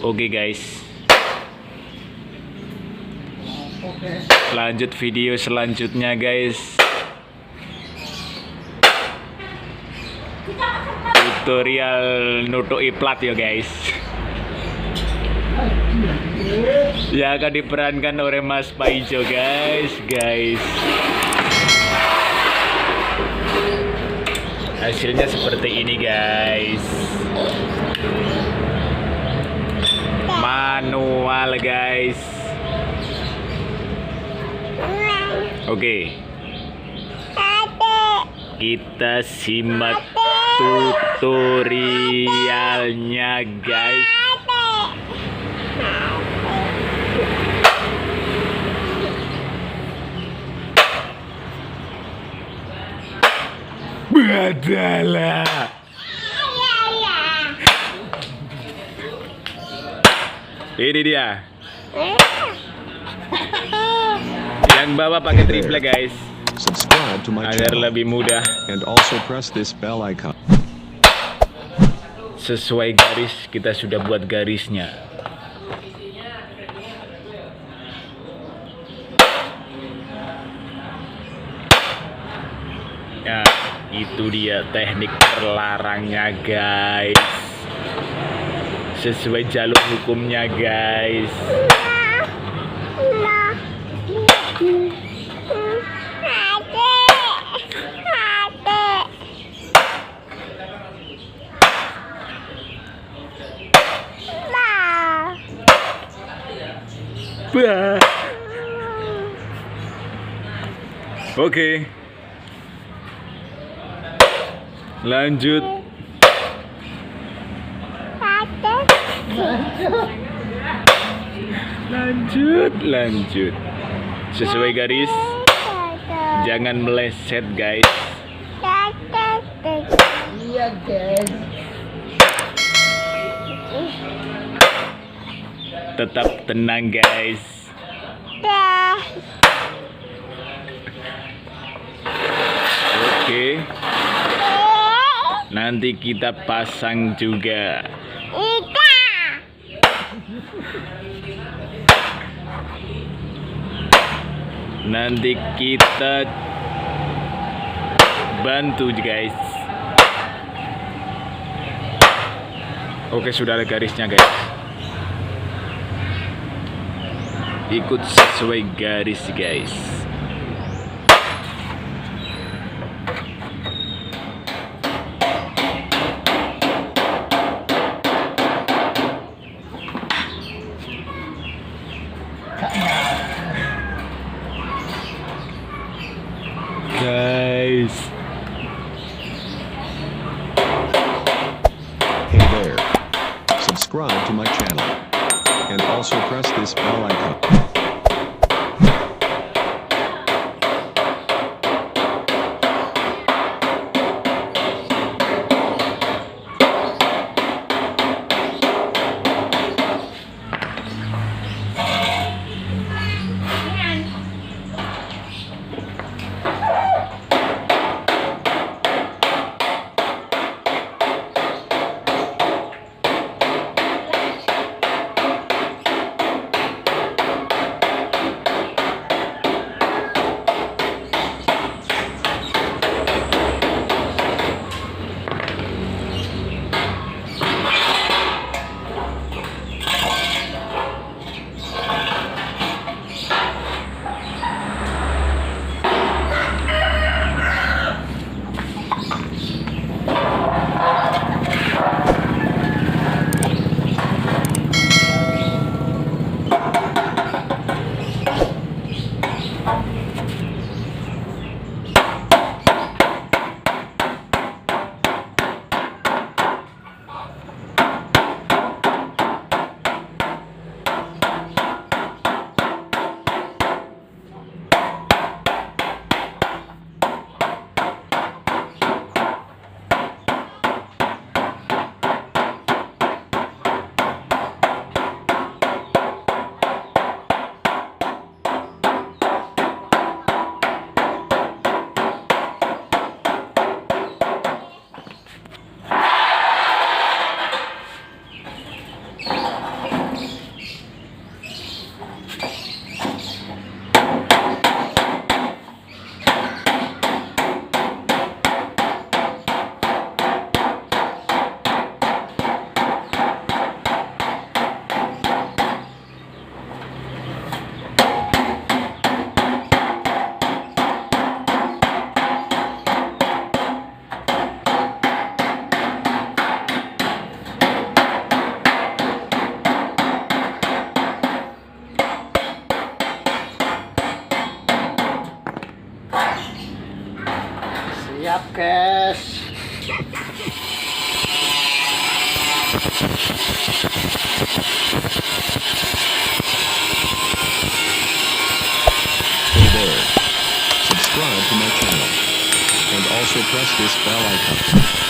Oke guys, lanjut video selanjutnya guys. Tutorial nutuki plat ya guys, yang akan diperankan oleh Mas Paijo guys. Hasilnya seperti ini guys, manual guys. Oke, kita simak tutorialnya guys. Adalah ini dia yang bawa pakai triple guys. Subscribe to my agar channel lebih mudah, and also press this bell icon. Sesuai garis, kita sudah buat garisnya. Ya, itu dia teknik terlarangnya guys, sesuai jalur hukumnya guys. Oke, lanjut. Lanjut. Sesuai garis, jangan meleset guys. Iya guys. Tetap tenang guys. Oke, nanti kita pasang juga. Nanti kita bantu guys. Oke, sudah ada garisnya guys. Ikut sesuai garis guys. Hey there. Subscribe to my channel and also press this bell icon. also press this bell icon.